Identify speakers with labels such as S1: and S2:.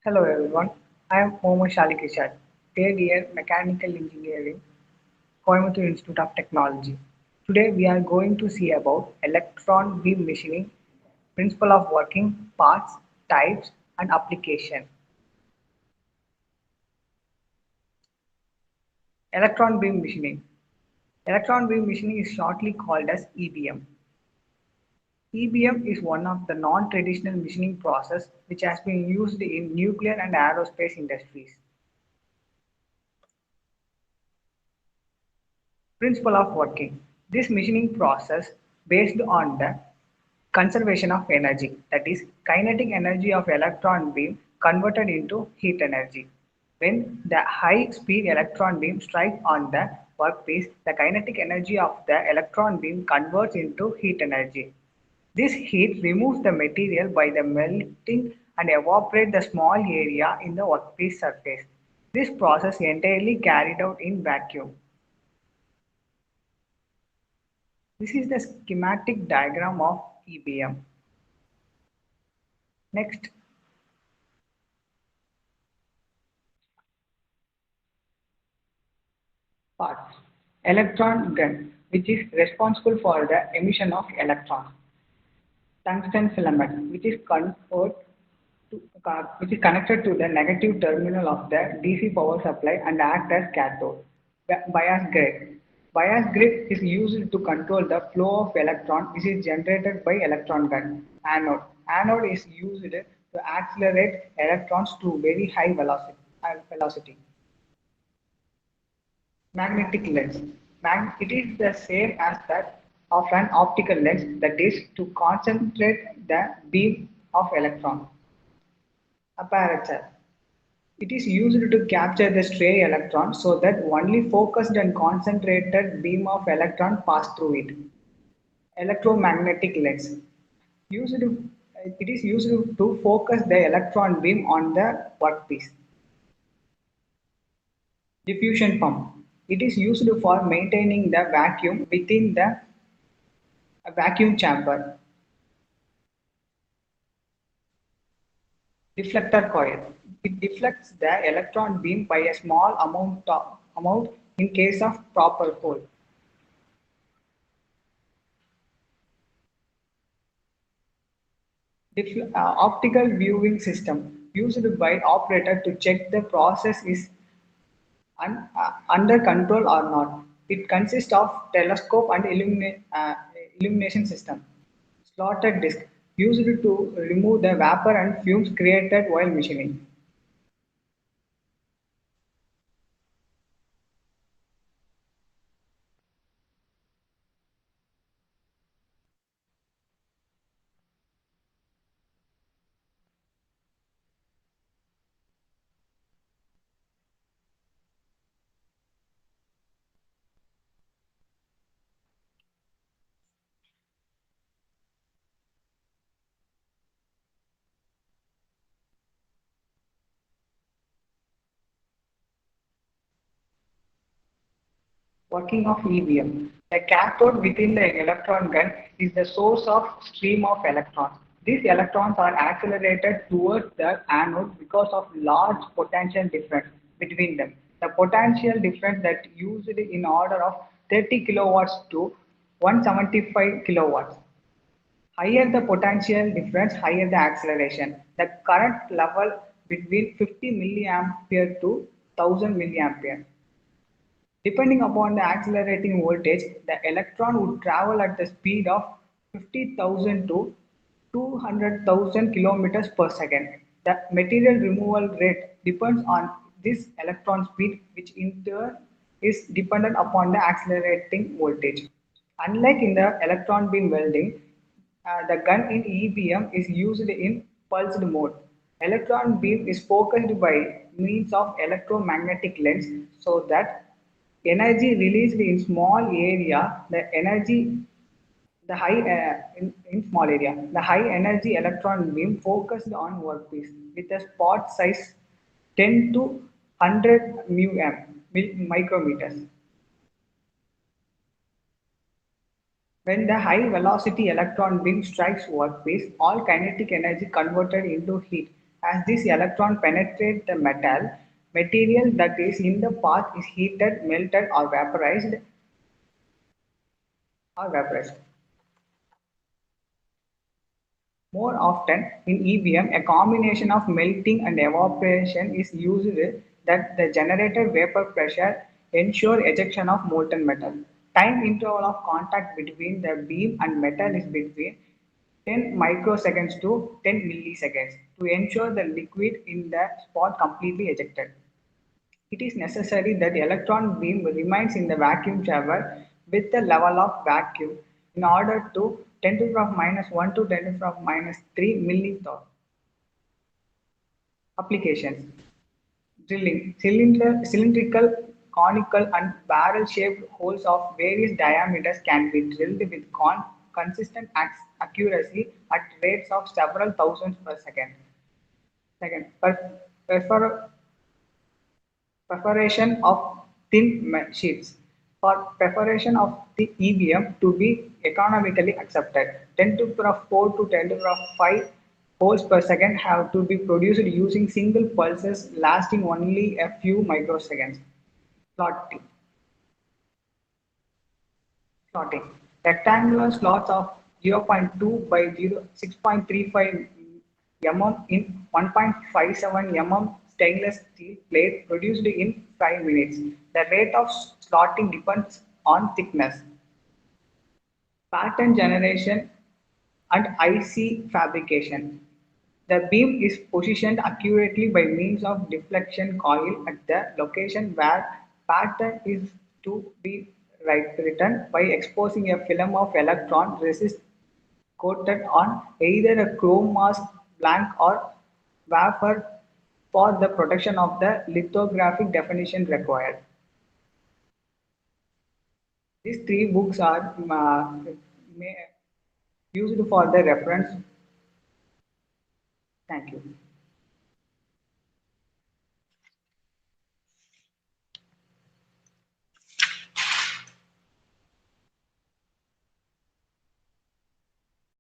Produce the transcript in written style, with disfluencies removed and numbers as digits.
S1: Hello everyone, I am Mohammad Shalik Rishad, third year Mechanical Engineering, Coimbatore Institute of Technology. Today we are going to see about electron beam machining, principle of working, parts, types and application. Electron beam machining. Electron beam machining is shortly called as EBM. EBM is one of the non-traditional machining process which has been used in nuclear and aerospace industries. Principle of working. This machining process based on the conservation of energy, that is kinetic energy of electron beam converted into heat energy. When the high speed electron beam strikes on the workpiece, the kinetic energy of the electron beam converts into heat energy. This heat removes the material by the melting and evaporate the small area in the workpiece surface. This process entirely carried out in vacuum. This is the schematic diagram of EBM. Next, parts. Electron gun, which is responsible for the emission of electrons. Tungsten filament, which is connected to the negative terminal of the DC power supply and act as cathode. Bias grid. Bias grid is used to control the flow of electron which is generated by electron gun. Anode. Anode is used to accelerate electrons to very high velocity. Magnetic lens. It is the same as that of an optical lens, that is to concentrate the beam of electron. Aperture. It is used to capture the stray electron so that only focused and concentrated beam of electron pass through it. Electromagnetic lens. Used to, it is used to focus the electron beam on the workpiece. Diffusion pump. It is used for maintaining the vacuum within the vacuum chamber. Deflector coil. It deflects the electron beam by a small amount in case of proper hole. Optical viewing system used by operator to check the process is under control or not. It consists of telescope and illumination system. Slotted disc used to remove the vapor and fumes created while machining. Working of EVM. The cathode within the electron gun is the source of stream of electrons. These electrons are accelerated towards the anode because of large potential difference between them. The potential difference that used in order of 30 kilowatts to 175 kilowatts. Higher the potential difference, higher the acceleration. The current level between 50 milliampere to 1000 milliampere. Depending upon the accelerating voltage, the electron would travel at the speed of 50,000 to 200,000 kilometers per second. The material removal rate depends on this electron speed, which in turn is dependent upon the accelerating voltage. Unlike in the electron beam welding, the gun in EBM is used in pulsed mode. Electron beam is focused by means of electromagnetic lens so that energy released in small area, in small area, the high energy electron beam focused on workpiece with a spot size 10 to 100 micrometers. When the high velocity electron beam strikes workpiece, all kinetic energy converted into heat As this electron penetrates the material that is in the path is heated, melted, or vaporized. More often in EVM, a combination of melting and evaporation is used that the generated vapor pressure ensure ejection of molten metal. Time interval of contact between the beam and metal is between 10 microseconds to 10 milliseconds to ensure the liquid in the spot completely ejected. It is necessary that the electron beam remains in the vacuum chamber with the level of vacuum in order to 10 to the power of minus 1 to 10 to the power of minus 3 millithou. Applications: drilling. Cylindrical, conical, and barrel-shaped holes of various diameters can be drilled with consistent accuracy at rates of several thousands per second. Second, perfor- perforation of thin sheets. For perforation of the EVM to be economically accepted, 10 to the power of 4 to 10 to the power of 5 holes per second have to be produced using single pulses lasting only a few microseconds. Slotting. Slotting. Rectangular slots of 0.2 by 6.35 mm in 1.57 mm stainless steel plate produced in 5 minutes. The rate of slotting depends on thickness. Pattern generation and IC fabrication. The beam is positioned accurately by means of deflection coil at the location where pattern is to be written by exposing a film of electron resist coated on either a chrome mask blank or wafer for the protection of the lithographic definition required. These three books are used for the reference. Thank you.